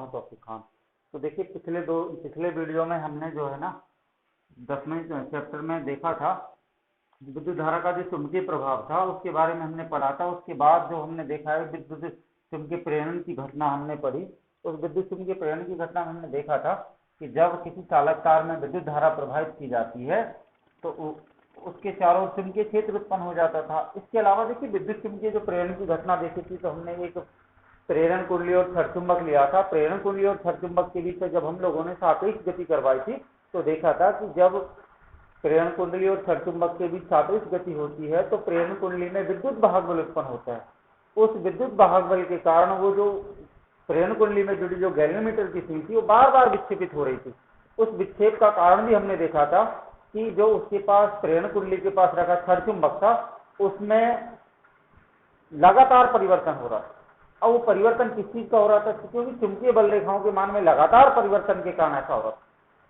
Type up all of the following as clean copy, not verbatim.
हूँ तौफीक खान। तो देखिए पिछले वीडियो में हमने जो है ना 10वें चैप्टर में देखा था विद्युत धारा का जो चुंबकीय प्रभाव था उसके बारे में हमने पढ़ा था। उसके बाद जो हमने देखा है विद्युत चुंबकीय प्रेरण की घटना हमने पढ़ी। उस विद्युत चुंबकीय प्रेरण की घटना में हमने देखा था कि जब किसी चालक तार में विद्युत धारा प्रवाहित की जाती है तो उसके चारों चुंबकीय क्षेत्र उत्पन्न हो जाता था। इसके अलावा देखिए विद्युत चुंबकीय जो प्रेरण की घटना देखी थी तो हमने एक प्रेरण कुंडली और छड़ लिया था। प्रेरण कुंडली और छड़ के बीच में जब हम लोगों ने सापेक्ष गति करवाई थी तो देखा था कि जब प्रेरण कुंडली और छड़ के बीच सापेक्ष गति होती है तो प्रेरण कुंडली में विद्युत वाहक बल उत्पन्न होता है। उस विद्युत वाहक बल के कारण वो जो प्रेरण कुंडली में जुड़ी जो गैल्वेनोमीटर की सुई थी वो बार बार विक्षेपित हो रही थी। उस विक्षेप का कारण भी हमने देखा था कि जो उसके पास प्रेरण कुंडली के पास रखा छड़ था उसमें लगातार परिवर्तन हो रहा था। अब वो परिवर्तन किस चीज का हो रहा था? क्योंकि चुंबकीय बल रेखाओं के मान में लगातार परिवर्तन के कारण ऐसा हो रहा था।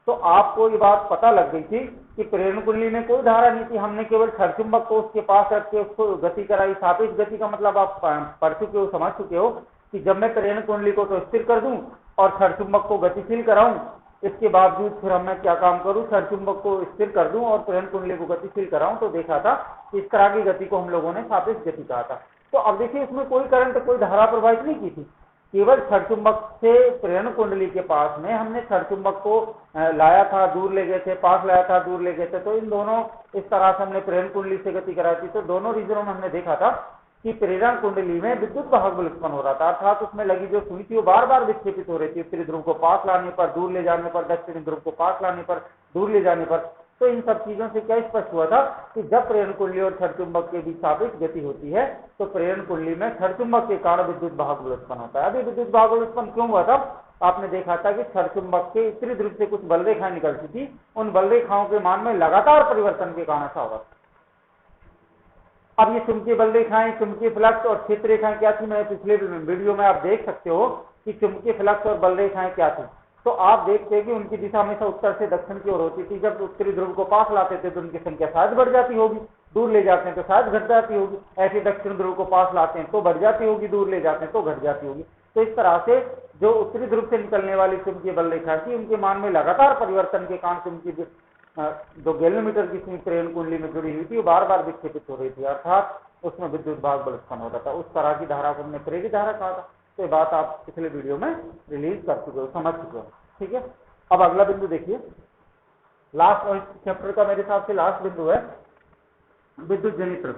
तो आपको ये बात पता लग गई थी कि प्रेरण कुंडली में कोई धारा नहीं थी, हमने केवल छड़ को उसके पास रख के उसको गति कराई। सापेक्ष गति का मतलब आप पढ़ चुके हो, समझ चुके हो कि जब मैं प्रेरण कुंडली को तो स्थिर कर दूं और छड़ को गतिशील कराऊं, इसके बावजूद फिर मैं क्या काम करूं, छड़ को स्थिर कर दूं और प्रेरण कुंडली को गतिशील कराऊं, तो देखा था कि इस तरह की गति को हम लोगों ने सापेक्ष गति कहा था। तो अब देखिए इसमें कोई करंट, कोई धारा प्रवाहित नहीं की थी, केवल छड़ से प्रेरण कुंडली के पास में हमने छड़ को लाया था, दूर ले गए थे, पास लाया था, दूर ले गए थे। तो इन दोनों इस तरह से हमने प्रेरण कुंडली से गति कराई थी। तो दोनों रीजनों में हमने देखा था कि प्रेरण कुंडली में विद्युत वाहक बल उत्पन्न हो रहा था, अर्थात उसमें लगी जो सुई थी वो बार बार विक्षेपित हो रही थी। उत्तरी ध्रुव को पास लाने पर, दूर ले जाने पर, दक्षिणी ध्रुव को पास लाने पर, दूर ले जाने पर। तो इन सब चीजों से क्या स्पष्ट हुआ था कि जब प्रेरण कुंडली और छड़ के बीच सापेक्ष गति होती है तो प्रेरण कुंडली में छड़ के कारण विद्युत वाहक बल उत्पन्न होता है। अभी विद्युत वाहक बल उत्पन्न क्यों हुआ था? आपने देखा था कि छड़ के उत्तरी ध्रुव से कुछ बल रेखाएं निकलती थी, उन बल रेखाओं के मान में लगातार परिवर्तन के कारण ऐसा हो रहा था। अब ये चुंबकीय बल रेखाएं, चुंबकीय फ्लक्स और क्षेत्र रेखाएं क्या थी? मैं पिछले वीडियो में आप देख सकते हो कि चुंबकीय फ्लक्स और बल रेखाएं क्या थी। तो आप देखते हैं कि उनकी दिशा हमेशा उत्तर से दक्षिण की ओर होती थी। जब उत्तरी ध्रुव को पास लाते थे तो उनकी संख्या शायद बढ़ जाती होगी, दूर ले जाते हैं तो शायद घट जाती होगी। ऐसे दक्षिण ध्रुव को पास लाते हैं तो बढ़ जाती होगी, दूर ले जाते हैं तो घट जाती होगी। तो इस तरह से जो उत्तरी ध्रुव से निकलने वाली चुंबकीय बल रेखा थी उनके मान में लगातार परिवर्तन के कारण चुंबकीय जो गैल्वेनोमीटर की सुई प्रेरण कुंडली में जुड़ी हुई थी वो बार बार विक्षेपित हो रही थी, अर्थात उसमें विद्युत वाहक बल उत्पन्न होता था। उस तरह की धारा को हमने प्रेरित धारा कहा था। तो ये बात आप पिछले वीडियो में रिलीज कर चुके हो, समझ चुके हो, ठीक है। अब अगला बिंदु देखिए, लास्ट चैप्टर का मेरे हिसाब से लास्ट बिंदु है विद्युत जनित्र।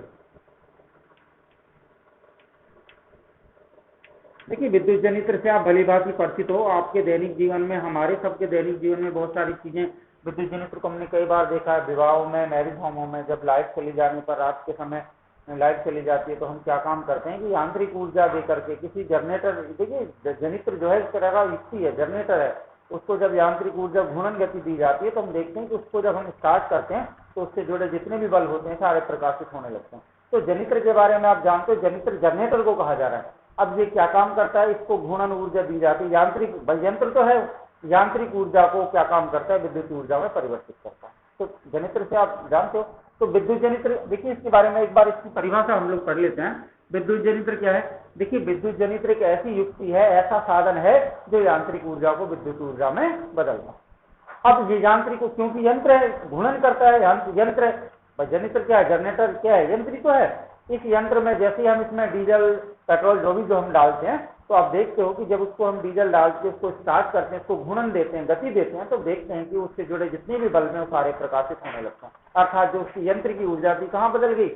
देखिए विद्युत जनित्र से आप भली भांति परिचित हो, आपके दैनिक जीवन में, हमारे सबके दैनिक जीवन में बहुत सारी चीजें विद्युत जनित्र को हमने कई बार देखा है। विवाहों में, मैरिज होमों में जब लाइट चली जाने पर, रात के समय लाइट चली जाती है तो हम क्या काम करते हैं कि यांत्रिक ऊर्जा देकर के किसी जनरेटर, देखिए जनित्र जो है इस तरह का युक्ति है, जनरेटर है, उसको जब यांत्रिक ऊर्जा घूर्णन गति दी जाती है तो हम देखते हैं कि उसको जब हम स्टार्ट करते हैं तो उससे जुड़े जितने भी बल होते हैं सारे प्रकाशित होने लगते हैं। तो जनित्र के बारे में आप जानते हो, जनित्र जनरेटर को कहा जा रहा है। अब ये क्या काम करता है? इसको घूर्णन ऊर्जा दी जाती है, यांत्रिक यंत्र तो है, यांत्रिक ऊर्जा को क्या काम करता है? विद्युत ऊर्जा में परिवर्तित करता है। तो जनित्र से आप जानते हो। तो विद्युत जनित्र, देखिए इसके बारे में एक बार इसकी परिभाषा हम लोग पढ़ लेते हैं। विद्युत जनित्र क्या है? देखिए विद्युत जनित्र एक ऐसी युक्ति है, ऐसा साधन है जो यांत्रिक ऊर्जा को विद्युत ऊर्जा में बदलता है। अब ये यांत्रिक, क्योंकि यंत्र है, घूर्णन करता है, यंत्र है। जनित्र क्या है? जनरेटर क्या है? यंत्र ही तो है। इस यंत्र में जैसे ही हम इसमें डीजल, पेट्रोल जो भी जो हम डालते हैं तो आप देखते हो कि जब उसको हम डीजल डाल के उसको स्टार्ट करते हैं, उसको घूर्णन देते हैं, गति देते हैं, तो देखते हैं कि उससे जुड़े जितने भी बल्ब हैं वो सारे प्रकाशित होने लगते हैं। अर्थात जो उसकी यंत्र की ऊर्जा थी कहाँ बदल गई?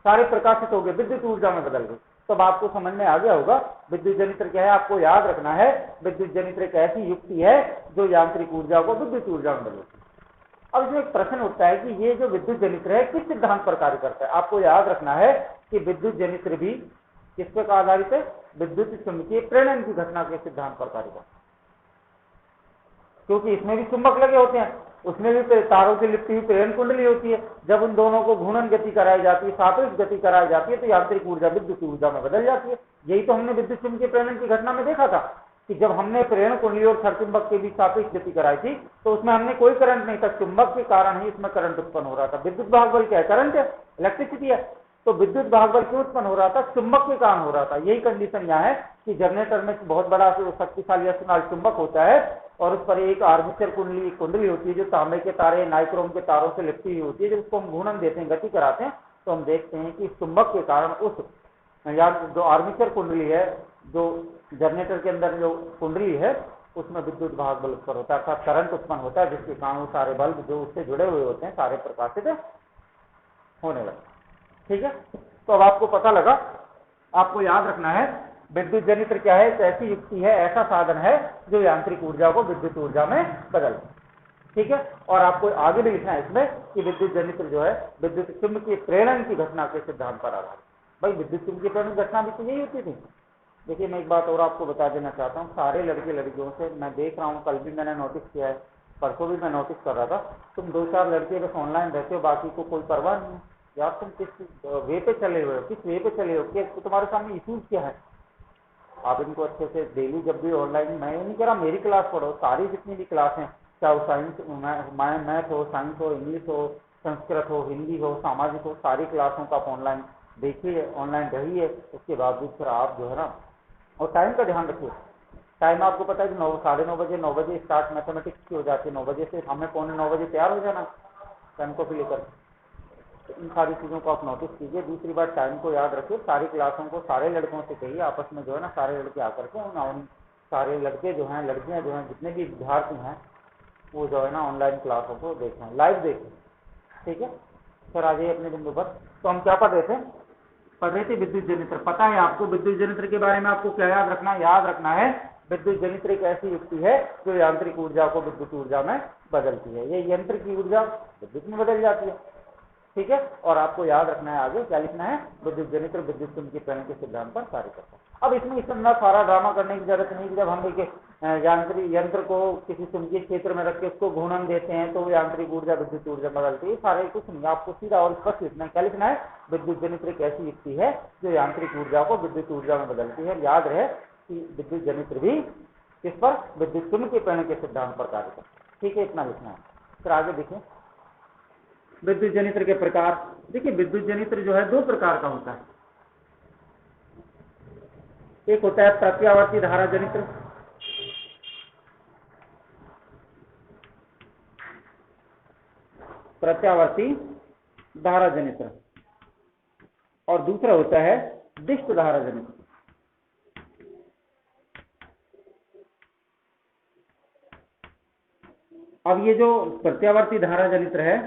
सारे प्रकाशित हो गए, विद्युत ऊर्जा में बदल गई। तो आपको समझ में आ गया होगा विद्युत जनित्र क्या है। आपको याद रखना है विद्युत जनित्र एक ऐसी युक्ति है जो यांत्रिक ऊर्जा को विद्युत ऊर्जा में बदलती है। अब इसमें एक प्रश्न उठता है कि ये जो विद्युत जनित्र है किस सिद्धांत पर कार्य करता है? आपको याद रखना है कि विद्युत जनित्र भी किस पर आधारित है? विद्युत चुंबकीय प्रेरण की घटना के सिद्धांत पर कार्य करता है। क्योंकि इसमें भी चुंबक लगे होते हैं, उसमें भी तारों से लिपटी हुई प्रेरण कुंडली होती है। जब उन दोनों को घूर्णन गति कराई जाती है, सापेक्ष गति कराई जाती है, तो यांत्रिक ऊर्जा विद्युत ऊर्जा में बदल जाती है। यही तो हमने विद्युत चुंबकीय प्रेरण की घटना में देखा था कि जब हमने प्रेरण कुंडली और छड़ के बीच सापेक्ष गति कराई थी तो उसमें हमने कोई करंट नहीं था, चुंबक के कारण ही इसमें करंट उत्पन्न हो रहा था। विद्युत वाहक बल क्या है? करंट है, इलेक्ट्रिसिटी है। तो विद्युत भाग बल क्यों उत्पन्न हो रहा था? चुंबक के कारण हो रहा था। यही कंडीशन यहाँ है कि जनरेटर में बहुत बड़ा शक्तिशाली अस्तनाल चुंबक होता है और उस पर एक आर्मेचर कुंडली होती है जो तांबे के तारे नाइक्रोम के तारों से लिपटी हुई होती है। जब उसको हम घूर्णन देते हैं, गति कराते हैं, तो हम देखते हैं कि चुंबक के कारण उस या जो आर्मेचर कुंडली है, जो जनरेटर के अंदर जो कुंडली है, उसमें विद्युत भाग बल उत्पन्न होता है, अर्थात करंट उत्पन्न होता है, जिसके कारण वो सारे बल्ब जो उससे जुड़े हुए होते हैं सारे प्रकाशित होने लगे। ठीक है, तो अब आपको पता लगा। आपको याद रखना है विद्युत जनित्र क्या है? एक ऐसी युक्ति है, ऐसा साधन है जो यांत्रिक ऊर्जा को विद्युत ऊर्जा में बदलता है। ठीक है, और आपको आगे भी लिखना है इसमें कि विद्युत जनित्र जो है विद्युत चुंबकीय प्रेरण की घटना के सिद्धांत पर आधारित। भाई विद्युत चुंबकीय प्रेरण घटना भी तो यही होती थी। देखिए मैं एक बात और आपको बता देना चाहता हूँ, सारे लड़के लड़कियों से मैं देख रहा हूँ, कल भी मैंने नोटिस किया है, परसों भी मैं नोटिस कर रहा था, तुम 2-4 लड़के बस ऑनलाइन रहते हो, बाकी को कोई परवाह नहीं है यार। तुम किस वे पे चले हुए हो, किस वे पे चले हो, क्या तुम्हारे सामने इश्यूज क्या है? आप इनको अच्छे से डेली जब भी ऑनलाइन, मैं ये नहीं कह रहा मेरी क्लास पढ़ो, सारी जितनी भी क्लास हैं, चाहे वो साइंस मैथ हो, साइंस हो, इंग्लिश हो, संस्कृत हो, हिंदी हो, सामाजिक हो, सारी क्लासों का आप ऑनलाइन देखिए, ऑनलाइन रहिए। उसके बावजूद फिर आप जो है ना, और टाइम का ध्यान रखिए। टाइम आपको पता है कि 9-9:30 बजे 9 बजे स्टार्ट मैथमेटिक्स की हो जाती है, 9 बजे से हमें 8:45 बजे तैयार हो जाना टाइम को भी लेकर। तो इन सारी चीज़ों को आप नोटिस कीजिए। दूसरी बात, टाइम को याद रखिए। सारी क्लासों को सारे लड़कों से कहिए आपस में जो है ना, सारे लड़के आकर के उन सारे लड़के जो हैं, लड़कियां जो हैं, जितने भी विद्यार्थी हैं, वो जो है ना ऑनलाइन क्लासों को देखें, लाइव देखें। ठीक है, सर आ जाइए अपने बिंदु पर। तो हम क्या पढ़ रहे थे? विद्युत जनित्र। पता है आपको विद्युत जनित्र के बारे में आपको क्या याद रखना है? याद रखना है विद्युत जनित्र एक ऐसी युक्ति है जो यांत्रिक ऊर्जा को विद्युत ऊर्जा में बदलती है। ये यंत्र की ऊर्जा विद्युत में बदल जाती है। ठीक है, और आपको याद रखना है आगे क्या लिखना है? विद्युत जनित्र विद्युत चुंबकीय प्रेरण के सिद्धांत पर कार्य करता है। अब इसमें इतना सारा ड्रामा करने की जरूरत नहीं कि जब हम देखिए यंत्र को किसी चुंबकीय क्षेत्र में रख के उसको घूर्णन देते हैं तो यांत्रिक ऊर्जा विद्युत ऊर्जा बदलती है। सारे कुछ नहीं, आपको सीधा और स्पष्ट लिखना है। क्या लिखना है? विद्युत जनित्र एक ऐसी युक्ति है जो यांत्रिक ऊर्जा को विद्युत ऊर्जा में बदलती है। याद रहे कि विद्युत जनित्र भी किस पर? विद्युत चुंबकीय प्रेरण के सिद्धांत पर कार्य करता है। ठीक है, इतना लिखना है। फिर आगे देखिए विद्युत जनित्र के प्रकार। देखिए विद्युत जनित्र जो है 2 प्रकार का होता है। एक होता है प्रत्यावर्ती धारा जनित्र, प्रत्यावर्ती धारा जनित्र, और दूसरा होता है दिष्ट धारा जनित्र। अब ये जो प्रत्यावर्ती धारा जनित्र है,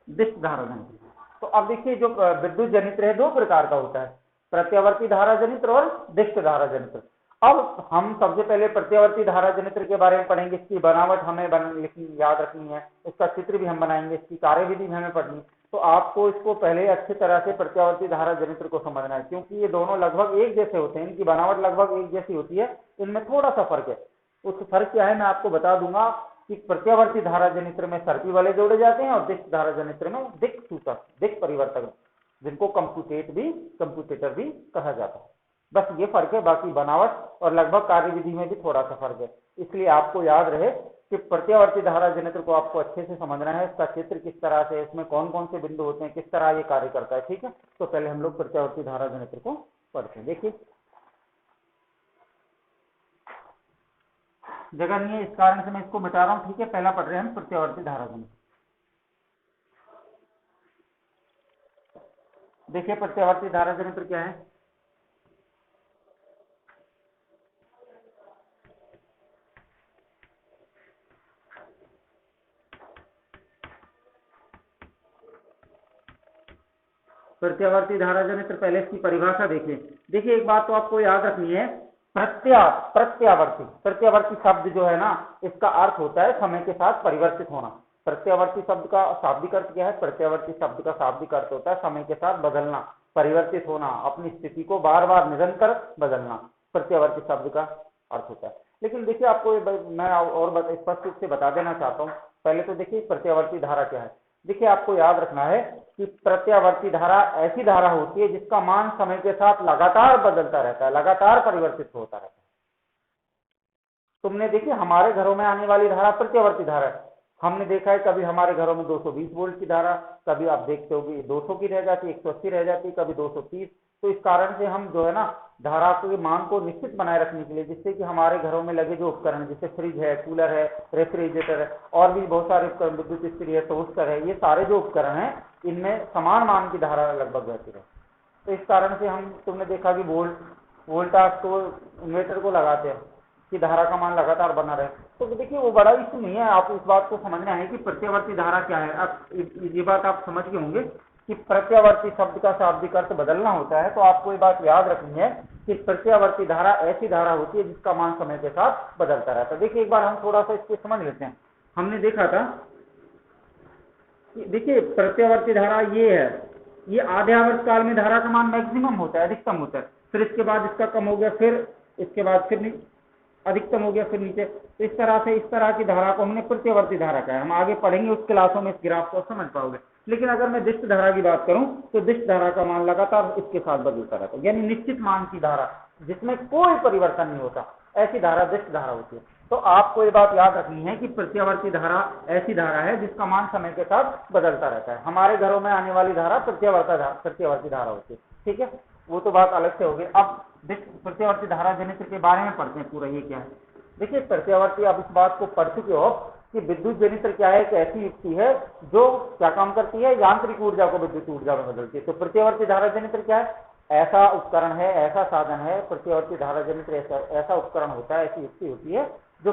दिष्ट धारा जनित्र, तो अब देखिए जो विद्युत जनित्र है 2 प्रकार का होता है, प्रत्यावर्ती धारा जनित्र और दिष्ट धारा जनित्र। अब हम सबसे पहले प्रत्यावर्ती धारा जनित्र के बारे में पढ़ेंगे। इसकी बनावट हमें याद रखनी है, इसका चित्र भी हम बनाएंगे, इसकी कार्यविधि भी हमें पढ़नी। तो आपको इसको पहले अच्छी तरह से प्रत्यावर्ती धारा जनित्र को समझना है, क्योंकि ये दोनों लगभग एक जैसे होते हैं, इनकी बनावट लगभग एक जैसी होती है, इनमें थोड़ा सा फर्क है। उस फर्क क्या है मैं आपको बता दूंगा कि प्रत्यावर्ती धारा जनित्र में सर्पी वाले जोड़े जाते हैं और दिष्ट धारा जनित्र में दिक् सूचक, दिक् परिवर्तक, जिनको कंप्यूटेटर भी कहा जाता है। बस ये फर्क है, बाकी बनावट और लगभग कार्यविधि में भी थोड़ा सा फर्क है। इसलिए आपको याद रहे कि प्रत्यावर्ती धारा जनित्र को आपको अच्छे से समझना है, इसका चित्र किस तरह से, इसमें कौन कौन से बिंदु होते हैं, किस तरह ये कार्य करता है। ठीक है, तो पहले हम लोग प्रत्यावर्ती धारा जनित्र को पढ़ते हैं। देखिए जगह नहीं है, इस कारण से मैं इसको मिटा रहा हूं। ठीक है, पहला पढ़ रहे हैं हम प्रत्यावर्ती धारा जनित्र। देखिए प्रत्यावर्ती धारा जनित्र क्या है? प्रत्यावर्ती धारा जनित्र, पहले इसकी परिभाषा देखिए। देखिए एक बात तो आपको याद रखनी है, प्रत्यावर्ती प्रत्यावर्ती शब्द जो है ना, इसका अर्थ होता है समय के साथ परिवर्तित होना। प्रत्यावर्ती शब्द का शाब्दिक अर्थ क्या है? प्रत्यावर्ती शब्द का शाब्दिक अर्थ होता है समय के साथ बदलना, परिवर्तित होना, अपनी स्थिति को बार बार निरंतर बदलना, प्रत्यावर्ती शब्द का अर्थ होता है। लेकिन देखिए आपको मैं और स्पष्ट रूप से बता देना चाहता हूँ। पहले तो देखिए प्रत्यावर्ती धारा क्या है। देखिए आपको याद रखना है कि प्रत्यावर्ती धारा ऐसी धारा होती है जिसका मान समय के साथ लगातार बदलता रहता है, लगातार परिवर्तित होता रहता है। तुमने देखिए हमारे घरों में आने वाली धारा प्रत्यावर्ती धारा है। हमने देखा है कभी हमारे घरों में 220 वोल्ट की धारा, कभी आप देखते होगे 200 की रह जाती, 180 रह जाती, कभी 230। तो इस कारण से हम जो है ना धारा के मान को निश्चित बनाए रखने के लिए, जिससे कि हमारे घरों में लगे जो उपकरण जैसे फ्रिज है, कूलर है, रेफ्रिजरेटर है और भी बहुत सारे उपकरण, विद्युत इस्त्री है, टोस्टर है, ये सारे जो उपकरण है इनमें समान मान की धारा लगभग रहती है। तो इस कारण से हम तुमने देखा कि वोल्टाज तो इन्वर्टर को लगाते हैं कि धारा का मान लगातार बना रहे। तो देखिए वो बड़ा इश्यू नहीं है, आप इस बात को समझना है कि प्रत्यावर्ती धारा क्या है। अब ये बात आप समझ गए होंगे कि प्रत्यावर्ती शब्द का शाब्दिक अर्थ बदलना होता है। तो आपको ये बात याद रखनी है कि प्रत्यावर्ती धारा ऐसी धारा होती है जिसका मान समय के साथ बदलता रहता है। देखिए एक बार हम थोड़ा सा इसको समझ लेते हैं। हमने देखा था कि देखिए प्रत्यावर्ती धारा ये है, ये आधे आवर्त काल में धारा का मान मैक्सिमम होता है, अधिकतम होता है, फिर इसके बाद इसका कम हो गया, फिर इसके बाद फिर अधिकतम हो गया, फिर नीचे। तो इस तरह से इस तरह की धारा को हमने प्रत्यावर्ती धारा कहा है। हम आगे पढ़ेंगे उस क्लासों में इस ग्राफ को समझ पाओगे। लेकिन अगर मैं दिष्ट धारा की बात करूं तो दिष्ट धारा का मान लगातार इसके साथ बदलता रहता है, यानी निश्चित मान की धारा जिसमें कोई परिवर्तन नहीं होता, ऐसी धारा दिष्ट धारा होती है। तो आपको ये बात याद रखनी है कि प्रत्यावर्ती धारा ऐसी धारा है जिसका मान समय के साथ बदलता रहता है। हमारे घरों में आने वाली धारा प्रत्यावर्ती धारा होती है, ठीक है, वो तो बात अलग से होगी। अब प्रत्यावर्ती धारा जनित्र के बारे में पढ़ते हैं पूरा, ये क्या है। देखिए प्रत्यावर्ती, आप इस बात को पढ़ चुके हो कि विद्युत जनित्र क्या है, एक ऐसी युक्ति है जो क्या काम करती है, यांत्रिक ऊर्जा को विद्युत ऊर्जा में बदलती है। तो प्रत्यावर्ती धारा जनित्र क्या है, ऐसा उपकरण है, ऐसा साधन है, प्रत्यावर्ती धारा जनित्र ऐसा उपकरण होता है, ऐसी युक्ति होती है जो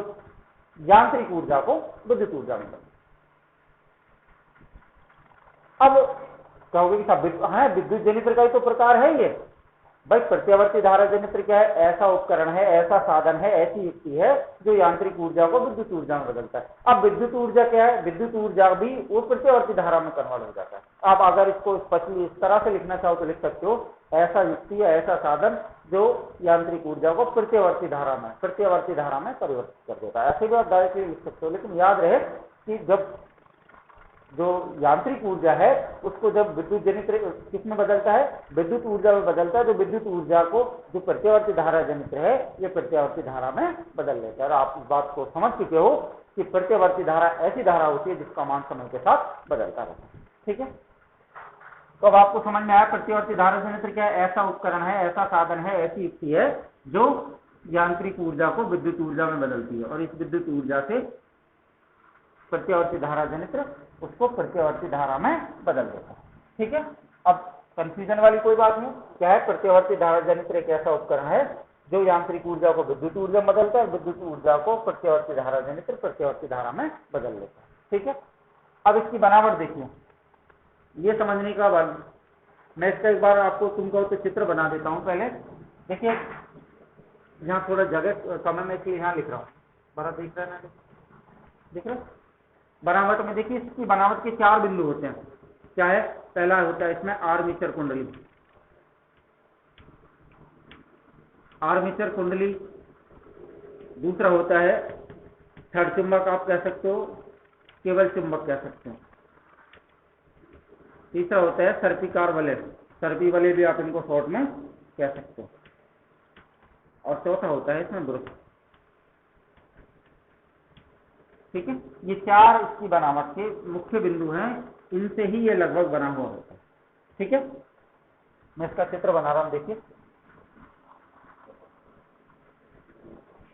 यांत्रिक ऊर्जा को विद्युत ऊर्जा में बदलती है। अब कहोगे कि साहब हाँ विद्युत जनित्र का ही तो प्रकार है ये। भाई प्रत्यावर्ती धारा जनित्र क्या है, ऐसा उपकरण है, ऐसा साधन है, ऐसी युक्ति है जो यांत्रिक ऊर्जा को विद्युत ऊर्जा में बदलता है। अब विद्युत ऊर्जा क्या है, विद्युत ऊर्जा भी वो प्रत्यावर्ती धारा में कन्वर्ट हो जाता है। आप अगर इसको स्पष्टली इस तरह से लिखना चाहो तो लिख सकते हो, ऐसा युक्ति है, ऐसा साधन जो यांत्रिक ऊर्जा को प्रत्यावर्ती धारा में परिवर्तित कर देता है। ऐसे भी आप डायरेक्टली लिख सकते हो, लेकिन याद रहे कि जब जो यांत्रिक ऊर्जा है उसको जब विद्युत जनित्र किसमें बदलता है, विद्युत ऊर्जा में बदलता है, तो विद्युत ऊर्जा को जो प्रत्यावर्ती धारा जनित्र है ये प्रत्यावर्ती धारा में बदल लेता है। और आप इस बात को समझ चुके हो कि प्रत्यावर्ती धारा ऐसी धारा होती है जिसका मान समय के साथ बदलता रहता है, ठीक है। तो अब आपको समझ में आया प्रत्यावर्ती धारा जनित्र क्या है, ऐसा उपकरण है, ऐसा साधन है, ऐसी युक्ति है जो यांत्रिक ऊर्जा को विद्युत ऊर्जा में बदलती है और इस विद्युत ऊर्जा से प्रत्यावर्ती धारा जनित्र उसको प्रत्यावर्ती धारा में बदल देता है, ठीक है। अब कंफ्यूजन वाली कोई बात नहीं, क्या है, प्रत्यावर्ती धारा जनित्र एक ऐसा उपकरण है जो यांत्रिक ऊर्जा को विद्युत ऊर्जा में बदलता है, विद्युत ऊर्जा को प्रत्यावर्ती धारा जनित्र प्रत्यावर्ती धारा में बदल देता है, ठीक है। अब इसकी बनावट देखिए, ये समझने का बाद मैं इसका एक बार आपको तुमको तो चित्र बना देता हूं। पहले देखिए, यहाँ थोड़ा जगह समय में इसलिए यहाँ लिख रहा हूँ, बड़ा दिख रहा है ना, दिख रहा है। बनावट में देखिए, इसकी बनावट के 4 बिंदु होते हैं। क्या है, पहला होता है इसमें आर्मेचर कुंडली, आर्मेचर कुंडली। दूसरा होता है छड़ चुंबक, आप कह सकते हो, केवल चुंबक कह सकते हो। तीसरा होता है सर्पिकार वलय, सर्पी वलय भी आप इनको शॉर्ट में कह सकते हो। और चौथा होता है इसमें ब्रुश, ठीक है। ये 4 इसकी बनावट के मुख्य बिंदु हैं, इनसे ही ये लगभग बना हुआ होता है, ठीक है। मैं इसका चित्र बना रहा हूं, देखिए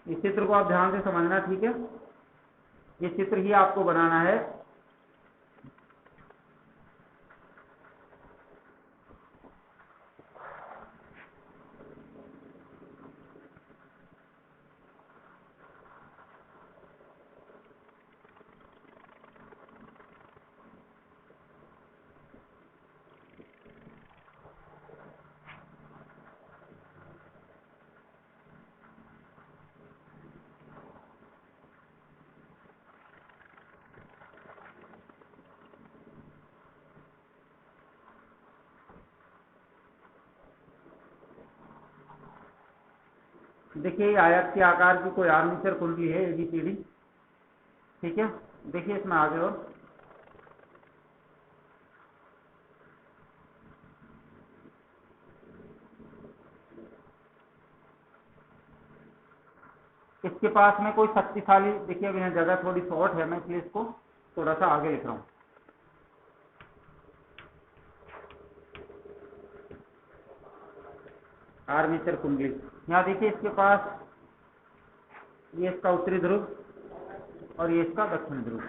इस चित्र को आप ध्यान से समझना, ठीक है। ये चित्र ही आपको बनाना है। देखिए आयत के आकार की कोई आर्मेचर कुंडली है एबीसीडी, ठीक है। देखिए इसमें आगे और इसके पास में कोई शक्तिशाली, देखिए अब यहाँ जगह थोड़ी शॉर्ट है, मैं इसलिए इसको थोड़ा सा आगे लिख रहा हूँ। आर्मेचर कुंडली, यहाँ देखिए इसके पास ये इसका उत्तरी ध्रुव और ये इसका दक्षिणी ध्रुव।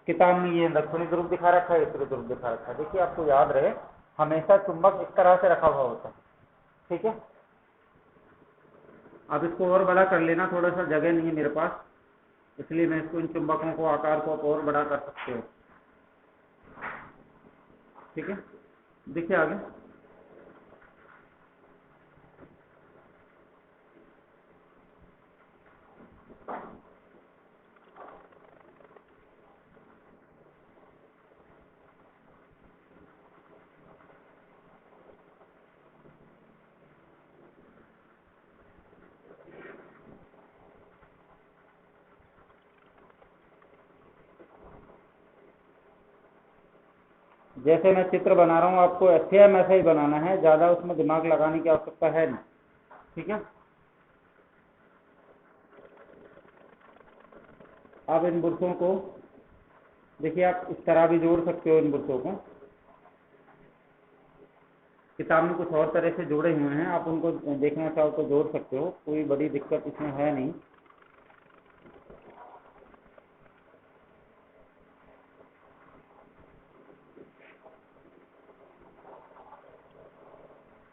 किताब में ये दक्षिणी ध्रुव दिखा रखा है, उत्तरी ध्रुव दिखा रखा है। देखिए आपको याद रहे, हमेशा चुंबक इस तरह से रखा हुआ होता है, ठीक है। अब इसको और बड़ा कर लेना, थोड़ा सा जगह नहीं है मेरे पास, इसलिए मैं इसको इन चुंबकों को आकार को और बड़ा कर सकते हो, ठीक है। देखिए आगे, जैसे मैं चित्र बना रहा हूँ आपको सेम ऐसा ही बनाना है, ज़्यादा उसमें दिमाग लगाने की आवश्यकता है नहीं, ठीक है। अब इन बुरसों को देखिए, आप इस तरह भी जोड़ सकते हो इन बुरसों को, किताब में कुछ और तरह से जोड़े हुए हैं, आप उनको देखना चाहो तो जोड़ सकते हो, कोई बड़ी दिक्कत इसमें है नहीं।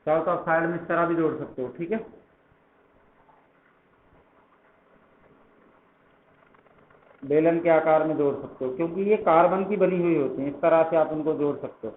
चाहो तो आप साइड में इस तरह भी जोड़ सकते हो, ठीक है। बेलन के आकार में जोड़ सकते हो, क्योंकि ये कार्बन की बनी हुई होती है, इस तरह से आप उनको जोड़ सकते हो।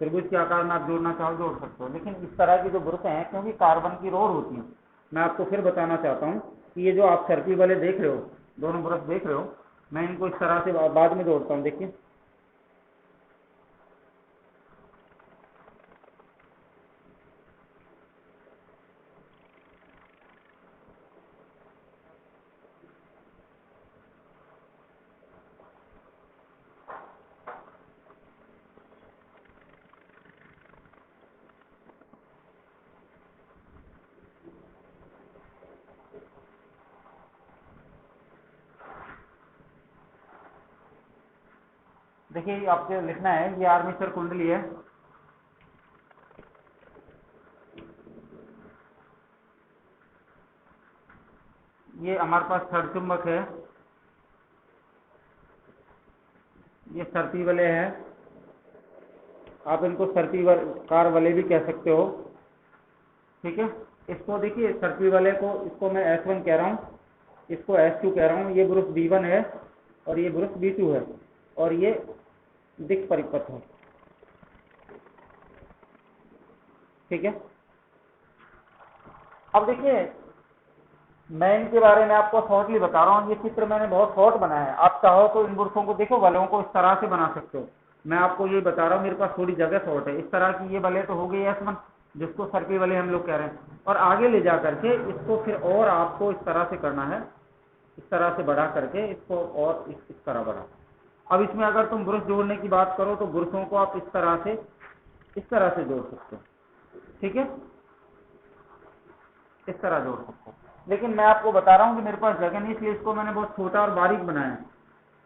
त्रिभुज के आकार में आप जोड़ना चाहो जोड़ सकते हो, लेकिन इस तरह की जो ब्रश हैं, क्योंकि कार्बन की रोड होती है। मैं आपको फिर बताना चाहता हूँ कि ये जो आप सर्कल वाले देख रहे हो, दोनों ब्रश देख रहे हो, मैं इनको इस तरह से बाद में जोड़ता हूँ। देखिए देखिए आपको लिखना है, ये आर्मेचर कुंडली है, ये हमारे पास छड़ चुंबक है, ये सर्पी वाले हैं, आप इनको सर्पी कार वाले भी कह सकते हो, ठीक है। इसको देखिए सर्पी वाले को, इसको मैं S1 कह रहा हूँ, इसको S2 कह रहा हूँ, ये ब्रुश B1 है और ये ब्रुश B2 है और ये दिक् परिपथ है, ठीक है। अब देखिए मैं इनके बारे में आपको शॉर्टली बता रहा हूँ, ये चित्र मैंने बहुत शॉर्ट बनाया है, आप चाहो तो इन ब्रुशों को देखो, बलों को इस तरह से बना सकते हो। मैं आपको ये बता रहा हूँ, मेरे पास थोड़ी जगह शॉर्ट है, इस तरह की ये बले तो हो गई S1, जिसको सर्पी वाले हम लोग कह रहे हैं, और आगे ले जा करके इसको फिर और आपको इस तरह से करना है, इस तरह से बढ़ा करके इसको और इस तरह बढ़ा। अब इसमें अगर तुम ब्रुश जोड़ने की बात करो तो ब्रुशों को आप इस तरह से जोड़ सकते हो, ठीक है, इस तरह जोड़ सकते हो। लेकिन मैं आपको बता रहा हूं कि मेरे पास जगह नहीं, इसलिए इसको मैंने बहुत छोटा और बारीक बनाया है,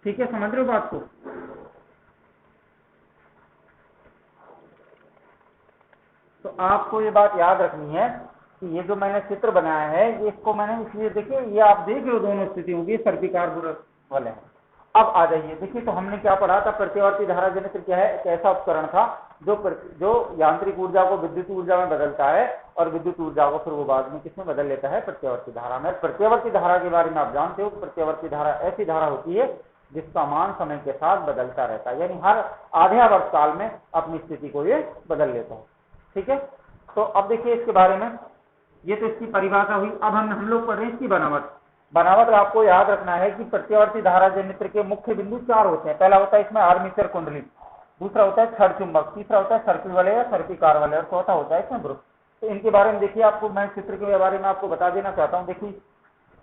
ठीक है। समझ रहे हो बात को? तो आपको ये बात याद रखनी है कि ये जो मैंने चित्र बनाया है, ये इसको मैंने इसलिए, देखिए ये आप देख रहे हो दोनों स्थितियों की सर्पिकार वाले हैं। अब आ जाइए, देखिए तो हमने क्या पढ़ा था, प्रत्यावर्ती धारा जनित्र क्या है, एक ऐसा उपकरण था जो यांत्रिक ऊर्जा को विद्युत ऊर्जा में बदलता है और विद्युत ऊर्जा को फिर वो बाद में किसमें बदल लेता है, प्रत्यावर्ती धारा में। प्रत्यावर्ती धारा के बारे में आप जानते हो, प्रत्यावर्ती धारा ऐसी धारा होती है जिसका मान समय के साथ बदलता रहता है, यानी हर आधे वर्ष काल में अपनी स्थिति को ये बदल लेता है, ठीक है। तो अब देखिए इसके बारे में, ये तो इसकी परिभाषा हुई। अब हम लोग पढ़ रहे हैं इसकी बनावट आपको याद रखना है कि प्रत्यावर्ती धारा जनित्र के मुख्य बिंदु 4 होते हैं। पहला होता है इसमें आर्मेचर कुंडली, दूसरा होता है छड़ चुंबक, तीसरा होता है सर्किल वाले या सर्पिकार वाले, और चौथा होता है इसमें ब्रुश। तो इनके बारे में देखिए, आपको मैं चित्र के बारे में आपको बता देना चाहता हूँ। देखिए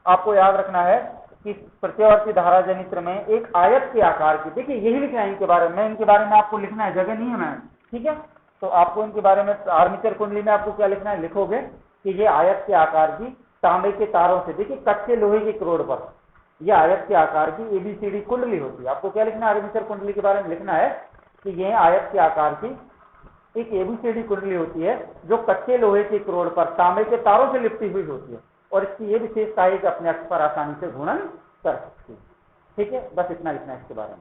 आपको याद रखना है कि प्रत्यावर्ती धारा जनित्र में एक आयत के आकार की, देखिए यही लिखना है इनके बारे में, इनके बारे में आपको लिखना है, जगह नहीं है मैम, ठीक है। तो आपको इनके बारे में आर्मेचर कुंडली में आपको क्या लिखना है, लिखोगे कि ये आयत के आकार की तांबे के तारों से, देखिए कच्चे लोहे के करोड़ पर यह आयत के आकार की एबीसीडी कुंडली होती है। आपको क्या लिखना है, आर्मेचर कुंडली के बारे में लिखना है कि यह आयत के आकार की एक एबीसीडी कुंडली होती है जो कच्चे लोहे के करोड़ पर तांबे के तारों से लिपटी हुई होती है, और इसकी ये विशेषता है कि अपने अक्ष पर आसानी से घूर्णन कर सकती है, ठीक है। बस इतना लिखना है इसके बारे में।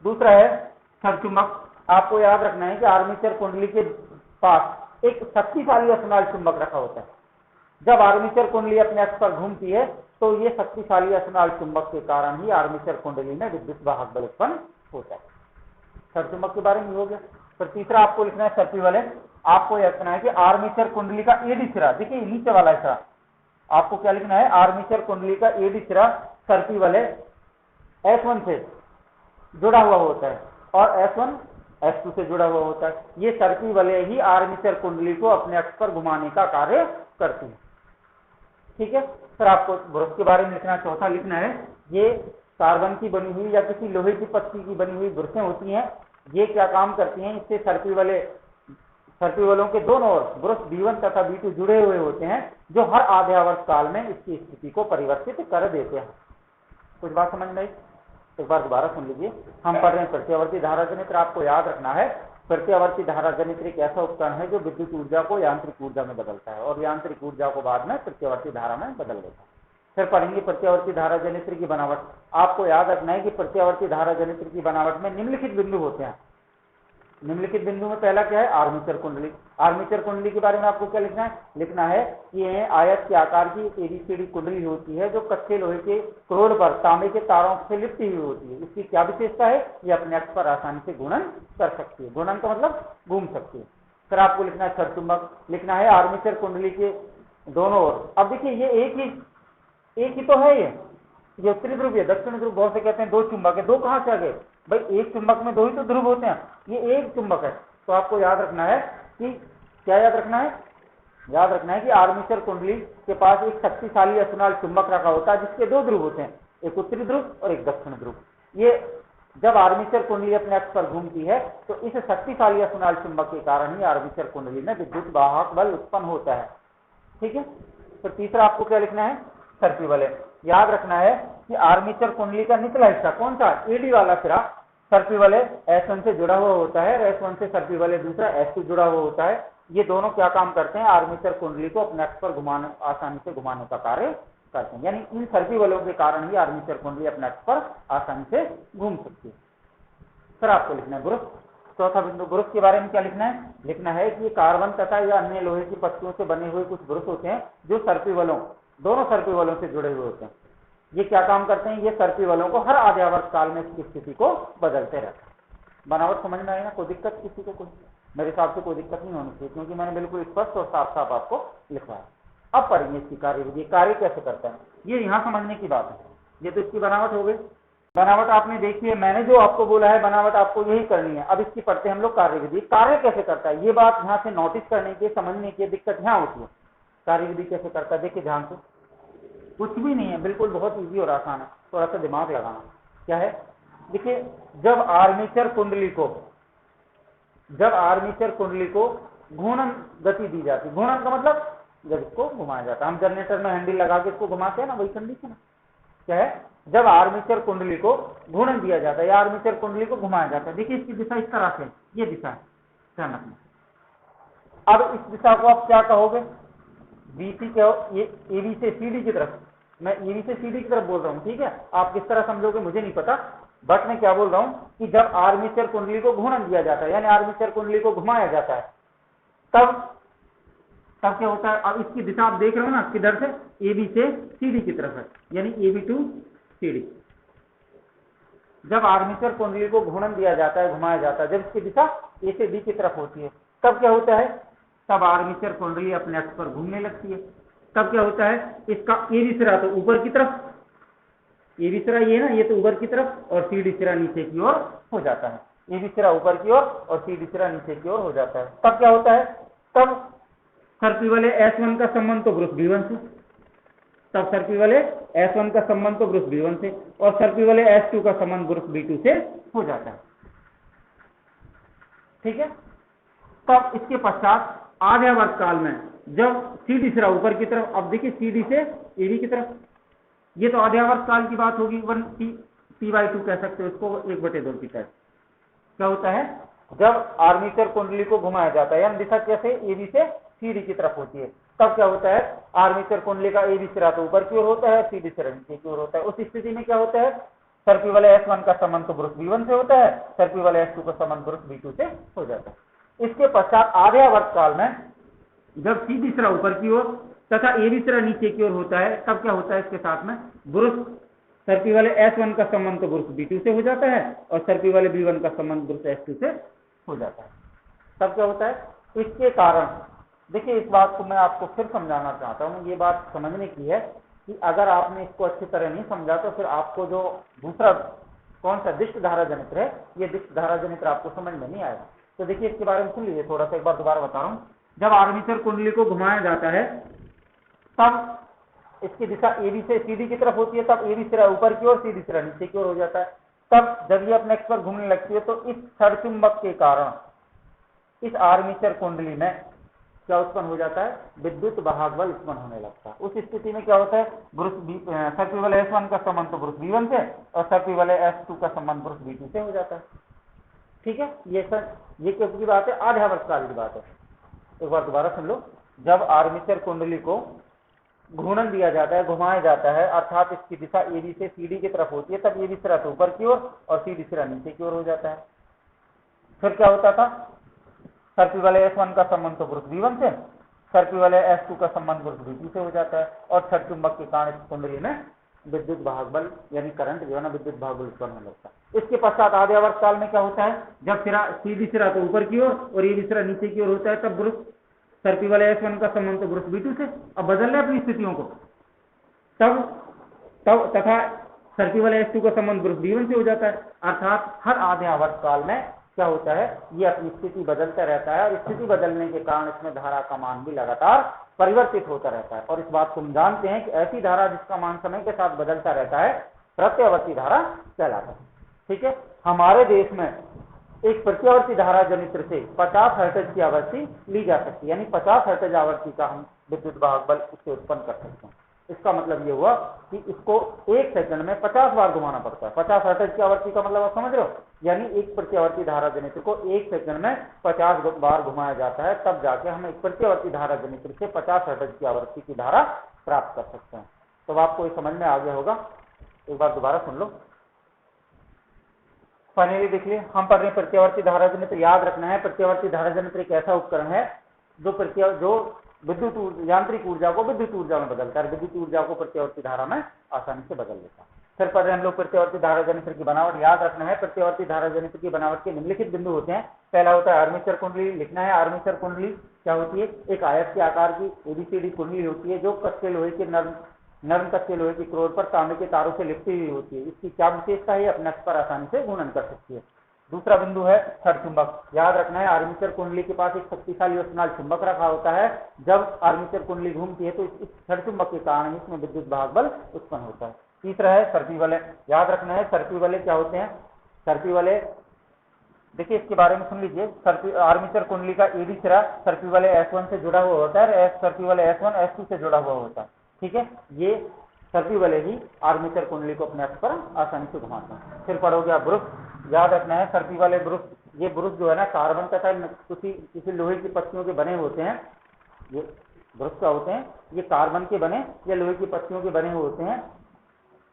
दूसरा है सरचुंबक। आपको याद रखना है कि आर्मेचर कुंडली के पास एक शक्तिशाली असनाल चुंबक रखा होता है। जब आर्मेचर कुंडली अपने अक्ष पर घूमती है तो ये शक्तिशाली असनाल चुंबक के कारण ही आर्मेचर कुंडली में विद्युत वाहक बल उत्पन्न होता है। सरचुंबक के बारे में हो गया। फिर तीसरा आपको लिखना है सर्पी वलय। आपको यह रखना है कि आर्मेचर कुंडली का एडी सिरा, देखिए नीचे वाला सिरा, आपको क्या लिखना है, आर्मेचर कुंडली का एडी सिरा सर्पी वलय S1 से जुड़ा हुआ होता है और S1 S2 से जुड़ा हुआ होता है। ये सर्पी वलय ही आर्मेचर कुंडली को अपने अक्ष पर घुमाने का कार्य करती है, ठीक है। फिर आपको ब्रश के बारे में लिखना, चौथा लिखना है, ये कार्बन की बनी हुई या किसी लोहे की पत्ती की बनी हुई ब्रशें होती हैं। ये क्या काम करती हैं, इससे सर्पी वलयों के दोनों ओर ब्रश B1 तथा B2 जुड़े हुए होते हैं, जो हर आध्यावर्त काल में इसकी स्थिति को परिवर्तित कर देते हैं। कुछ बात समझ में आई? एक बार दोबारा सुन लीजिए। हम पढ़ रहे हैं प्रत्यावर्ती धारा जनित्र। आपको याद रखना है प्रत्यावर्ती धारा जनित्र एक ऐसा उपकरण है जो विद्युत ऊर्जा को यांत्रिक ऊर्जा में बदलता है और यांत्रिक ऊर्जा को बाद में प्रत्यावर्ती धारा में बदल देता है। फिर पढ़ेंगे प्रत्यावर्ती धारा जनित्र की बनावट। आपको याद रखना है कि प्रत्यावर्ती धारा जनित्र की बनावट में निम्नलिखित बिंदु होते हैं। निम्नलिखित बिंदु में पहला क्या है, आर्मेचर कुंडली। आर्मेचर कुंडली के बारे में आपको क्या लिखना है, लिखना है कि यह आयत के आकार की एबीसीडी कुंडली होती है जो कच्चे लोहे के करोड़ पर तांबे के तारों से लिपटी हुई होती है। इसकी क्या विशेषता है, ये अपने अक्ष पर आसानी से घूर्णन कर सकती है। घूर्णन का मतलब घूम सकती है। फिर आपको लिखना है सरचुंबक। लिखना है आर्मेचर कुंडली के दोनों ओर। अब देखिए ये एक ही तो है, ये उत्तरी ध्रुव है, दक्षिण ध्रुव। बहुत से कहते हैं दो चुंबक है, दो कहां से आ गए भाई, एक चुंबक में दो ही तो ध्रुव होते हैं, ये एक चुंबक है। तो आपको याद रखना है कि क्या याद रखना है, याद रखना है कि आर्मेचर कुंडली के पास एक शक्तिशाली असनाल चुंबक रखा होता है जिसके दो ध्रुव होते हैं, एक उत्तरी ध्रुव और एक दक्षिण ध्रुव। ये जब आर्मेचर कुंडली अपने अक्ष पर घूमती है तो इस शक्तिशाली असनाल चुंबक के कारण ही आर्मेचर कुंडली में विद्युत वाहक बल उत्पन्न होता है, ठीक है। तो तीसरा आपको क्या लिखना है, सर्पी वलय। याद रखना है कि आर्मेचर कुंडली का निचला हिस्सा कौन सा, एडी वाला सिरा सर्पी वलय S1 से जुड़ा हुआ होता है, S1 से सर्पी वलय दूसरा S2 जुड़ा हुआ होता है। ये दोनों क्या काम करते हैं, आर्मेचर कुंडली को अपने अक्ष पर घुमाने, आसानी से घुमाने का कार्य करते हैं। यानी इन सर्पी वलयों के कारण ही आर्मेचर कुंडली अपने अक्ष पर आसानी से घूम सकती है। फिर आपको लिखना है ब्रुश। चौथा बिंदु, ब्रुश के बारे में क्या लिखना है, लिखना है कि कार्बन तथा या अन्य लोहे की पत्तियों से बने हुए कुछ ब्रुश होते हैं जो सर्पी वलयों, दोनों सर्पी वलयों से जुड़े हुए होते हैं। ये क्या काम करते हैं, ये सर्पी वलयों को हर आध्यावर्त काल में इसकी स्थिति को बदलते रहते हैं। बनावट समझ में आएगा, कोई दिक्कत किसी को, कोई मेरे हिसाब से कोई दिक्कत नहीं होनी चाहिए क्योंकि मैंने बिल्कुल स्पष्ट और साफ साफ आपको लिखा है। अब पढ़ेंगे इसकी कार्यविधि, कार्य कैसे करता है, ये यहाँ समझने की बात है। ये तो इसकी बनावट हो गई। बनावट आपने देखी है, मैंने जो आपको बोला है बनावट आपको यही करनी है। अब इसकी पढ़ते हैं हम लोग कार्यविधि। कार्य कैसे करता है, ये बात यहाँ से नोटिस करने की, समझने की दिक्कत यहाँ होती है। कार्यविधि कैसे करता है, देखिए ध्यान से, कुछ भी नहीं है, बिल्कुल बहुत इजी और आसान है, थोड़ा सा दिमाग लगाना। क्या है, देखिए जब आर्मेचर कुंडली को घूर्णन गति दी जाती है, घूर्णन का मतलब जब इसको घुमाया जाता है, हम जनरेटर में हैंडल लगा के इसको घुमाते हैं ना, वही कंडीशन है। क्या है, जब आर्मेचर कुंडली को घूर्णन दिया जाता है या आर्मेचर कुंडली को घुमाया जाता है, देखिए इसकी दिशा इस तरह से, ये दिशा है, ध्यान रखना। अब इस दिशा को आप क्या कहोगे, बीसी के, ये एबी से सीडी की तरफ, मैं एबी से सीडी की तरफ बोल रहा हूँ, ठीक है। आप किस तरह समझोगे मुझे नहीं पता, बट मैं क्या बोल रहा हूँ कि जब आर्मेचर कुंडली को घूर्णन दिया जाता है यानी आर्मेचर कुंडली को घुमाया जाता है, तब क्या होता है। अब इसकी दिशा आप देख रहे हो ना, किधर से, एबी से सीडी की तरफ है, यानी एबी टू सीडी। जब आर्मेचर कुंडली को घूर्णन दिया जाता है, घुमाया जाता है, जब इसकी दिशा ए से बी की तरफ होती है, तब क्या होता है, तब आर्मेचर कुंडली अपने अक्ष पर घूमने लगती है। तब क्या होता है, इसका एबी सिरा तो ऊपर की तरफ, एबी सिरा ये ना, ये तो ऊपर की तरफ, और सीडी सिरा नीचे की ओर हो जाता है। एबी सिरा ऊपर की ओर और सीडी सिरा नीचे की ओर हो जाता है। तब क्या होता है, तब सर्पी वलय S1 का संबंध तो ब्रुश B1 से, तब सर्पी वाले S1 का संबंध तो ग्रुप B1 से और सर्पी वाले S2 का संबंध ग्रुप B2 से हो जाता है। ठीक है। तब इसके पश्चात आर्यावर्त काल में जब CD सिरा ऊपर की तरफ, अब देखिए CD से AB की तरफ, ये तो आर्यावर्त काल की बात होगी, 1T/2 कह सकते हो इसको, 1/2 की तरह। क्या होता है जब आर्मेचर कुंडली को घुमाया जाता है, यानी दिशा कैसे AB से CD की तरफ होती है, तब क्या होता है आर्मेचर कुंडली का AB सिरा तो ऊपर की ओर होता है, CD सिरा नीचे की ओर होता है। उस स्थिति में क्या होता है सर्पी वाले S1 का संबंध तो ग्रुप B1 से होता है, सर्पी वाले S2 का संबंध ग्रुप B2 से हो जाता है। इसके पश्चात आर्यावर्त काल में जब CD सिरा ऊपर की ओर तथा AB सिरा नीचे की ओर होता है, तब क्या होता है इसके साथ में ग्रुप सर्पी वाले S1 का संबंध तो ग्रुप B2 से हो जाता है और सर्पी वाले B1 का संबंध ग्रुप S2 से हो जाता है। तब क्या होता है इसके कारण, देखिए इस बात को मैं आपको फिर समझाना चाहता हूँ, ये बात समझने की है कि अगर आपने इसको अच्छी तरह नहीं समझा तो फिर आपको जो दूसरा कौन सा दिष्ट धारा जनित्र है, ये दिष्ट धारा जनित्र आपको समझ में नहीं आएगा। तो देखिए इसके बारे में सुन लीजिए थोड़ा सा, एक बार दोबारा बता रहा हूँ। जब आर्मेचर कुंडली को घुमाया जाता है तब इसकी दिशा AB से CD की तरफ होती है, तब AB सिरा ऊपर की ओर CD सिरा नीचे की ओर हो जाता है। तब जब ये अपने एक्स पर घूमने लगती है तो इस छड़ चुंबक के कारण इस आर्मेचर कुंडली में क्या उत्पन्न हो जाता है विद्युत वाहक बल उत्पन्न होने लगता है। उस स्थिति में क्या होता है सर्पी वाले S1 का संबंध तो ग्रुप B1 से और सर्पी वाले S2 का संबंध ग्रुप B2 से हो जाता है। ठीक है, ये किसकी बात है आर्यावर्त काल की बात है। एक बार दोबारा सुन लो। जब आर्मेचर कुंडली को घूर्णन दिया जाता है, घुमाया जाता है, अर्थात इसकी दिशा AB से CD की तरफ होती है, तब AB सिरा तो ऊपर की ओर और CD सिरा नीचे की ओर हो जाता है। फिर क्या होता था सर्पी वाले S1 का संबंध तो ग्रुप B1 से, सर्पी वाले S2 का संबंध ग्रुप B2 से हो जाता है और छड़ चुंबक के कारण इस कुंडली में विद्युत वाहक बल यानी करंट जो है ना विद्युत वाहक बल उत्पन्न होने लगता है। इसके पश्चात आर्यावर्त काल में क्या होता है जब सिरा CD सिरा तो ऊपर की ओर और AB सिरा नीचे की ओर होता है, तब ग्रुप सर्पी वाले S1 का संबंध तो ग्रुप B2 से। अब बदल रहे अपनी स्थितियों को, तब तथा सर्पी वाले S2 का संबंध ग्रुप B1 से हो जाता है। अर्थात हर आर्यावर्त काल में क्या होता है ये अपनी स्थिति बदलता रहता है और स्थिति बदलने के कारण इसमें धारा का मान भी लगातार परिवर्तित होता रहता है। और इस बात को हम जानते हैं कि ऐसी धारा जिसका मान समय के साथ बदलता रहता है प्रत्यावर्ती धारा कहलाता है। ठीक है, हमारे देश में एक प्रत्यावर्ती धारा जनित्र से 50 हर्ट्ज की आवृत्ति ली जा सकती है, यानी 50 हर्ट्ज आवृत्ति का हम विद्युत वाहक बल इससे उत्पन्न कर सकते हैं। इसका मतलब ये हुआ कि इसको 1 सेकंड में 50 बार घुमाना पड़ता है। 50 हर्ट्ज की आवृत्ति का मतलब आप समझ रहे हो, यानी एक प्रत्यावर्ती धारा जनित्र को 1 सेकंड में 50 बार घुमाया जाता है, तब जाके हम एक प्रत्यावर्ती धारा जनित्र से 50 हर्ट्ज की आवृत्ति की धारा प्राप्त कर सकते हैं। तो आपको ये समझ में आ गया होगा। एक बार दोबारा सुन लो। फाइनली देखिए हम पढ़ रहे हैं प्रत्यावर्ती धारा जनित्र। याद रखना है प्रत्यावर्ती धारा जनित्र एक ऐसा उपकरण है जो विद्युत यांत्रिक ऊर्जा को विद्युत ऊर्जा में बदलता है, विद्युत ऊर्जा को प्रत्यावर्ती धारा में आसानी से बदल देता है। फिर पढ़ रहे हम लोग प्रत्यावर्ती धारा जनित्र की बनावट। याद रखना है प्रत्यावर्ती धारा जनित्र की बनावट के निम्नलिखित बिंदु होते हैं। पहला होता है आर्मेचर कुंडली। लिखना है आर्मेचर कुंडली क्या होती है, एक आयत के आकार की ABCD कुंडली होती है जो कच्चे लोहे के नर्म कच्चे लोहे की क्रोड पर तांबे के तारों से लिपटी हुई होती है। इसकी क्या विशेषता है, अपने अक्ष पर आसानी से घूर्णन कर सकती है। दूसरा बिंदु है छड़ चुंबक। याद रखना है आर्मेचर कुंडली के पास एक शक्तिशाली और स्नाल चुंबक रखा होता है। जब आर्मेचर कुंडली घूमती है तो इस छड़ चुंबक के कारण इसमें विद्युत वाहक बल उत्पन्न होता है। तीसरा है सर्पी वलय। याद रखना है सर्पी वलय क्या होते हैं। सर्पी वलय देखिए इसके बारे में सुन लीजिए। आर्मेचर कुंडली का AB सिरा सर्पी वलय S1 से जुड़ा हुआ होता है, सर्पी वलय S1 S2 से जुड़ा हुआ होता है। ठीक है, ये सर्पी वलय ही आर्मेचर कुंडली को अपने अक्ष पर आसानी से घुमाते हैं। फिर पढ़ोगे आप ब्रुश। याद रखना है सर्पी वाले ब्रुश, ये ब्रुश जो है ना कार्बन तथा किसी लोहे की पत्तियों के बने होते हैं। ये ब्रुश क्या होते हैं, ये कार्बन के बने या लोहे की पत्तियों के बने हुए होते हैं।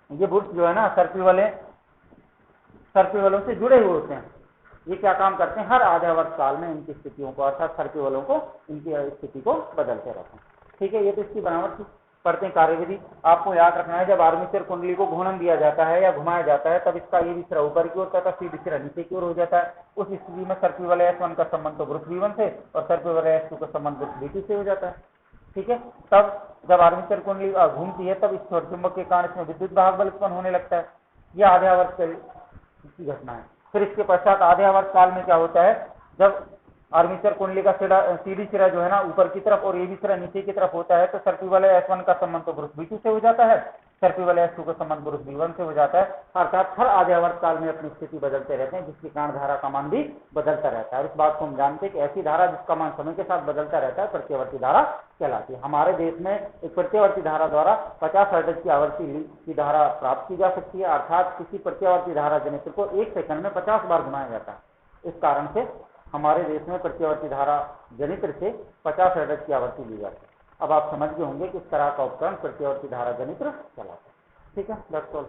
ये ब्रुश जो है ना सर्पी वलों से जुड़े हुए होते हैं। ये क्या काम करते हैं, हर आर्यावर्त काल में इनकी स्थितियों को अर्थात सर्पी वलों को इनकी स्थिति को बदलते रहते हैं। ठीक है, ये तो इसकी बनावट थी। पढ़ते हैं कार्यविधि। आपको याद रखना है जब आर्मेचर कुंडली को घूर्णन दिया जाता है या घुमाया जाता है तब इसका AB सिरा ऊपर की ओर तथा CD सिरा नीचे की ओर हो जाता है। उस स्थिति में सर्पी वाले S1 का संबंध तो ग्रुप B1 से और सर्पी वाले S2 का संबंध ग्रुप B2 से हो जाता है। ठीक है, तब जब आर्मेचर कुंडली घूमती है तब इस छड़ चुंबक के कारण इसमें विद्युत वाहक बल उत्पन्न होने लगता है। यह आर्यावर्त की घटना है। फिर इसके पश्चात आर्यावर्त काल में क्या होता है, जब आर्मेचर कुंडली का सीधी सिरा जो है ना ऊपर की तरफ और ये भी सिरा नीचे की तरफ होता है, तो सर्पी वाले S1 का संबंध तो पुरुष B2 से हो जाता है, सर्पी वाले S2 का संबंध पुरुष B1 से हो जाता है। अर्थात हर आध्यावर्त काल में अपनी स्थिति बदलते रहते हैं, जिसके कारण धारा का मान भी बदलता रहता है। इस बात को हम जानते हैं कि ऐसी धारा जिसका मान समय के साथ बदलता रहता है प्रत्यावर्ती धारा कहलाती है। हमारे देश में एक प्रत्यावर्ती धारा द्वारा 50 हर्ट्ज की आवृत्ति की धारा प्राप्त की जा सकती है, अर्थात किसी प्रत्यावर्ती धारा जनित्र को 1 सेकंड में 50 बार घुमाया जाता है। इस कारण से हमारे देश में प्रत्यावर्ती धारा जनित्र से 50 हर्ट्ज की आवृत्ति ली जाती है। अब आप समझ गए होंगे कि इस तरह का उपकरण प्रत्यावर्ती धारा जनित्र कहलाता है। ठीक है, दैट्स ऑल।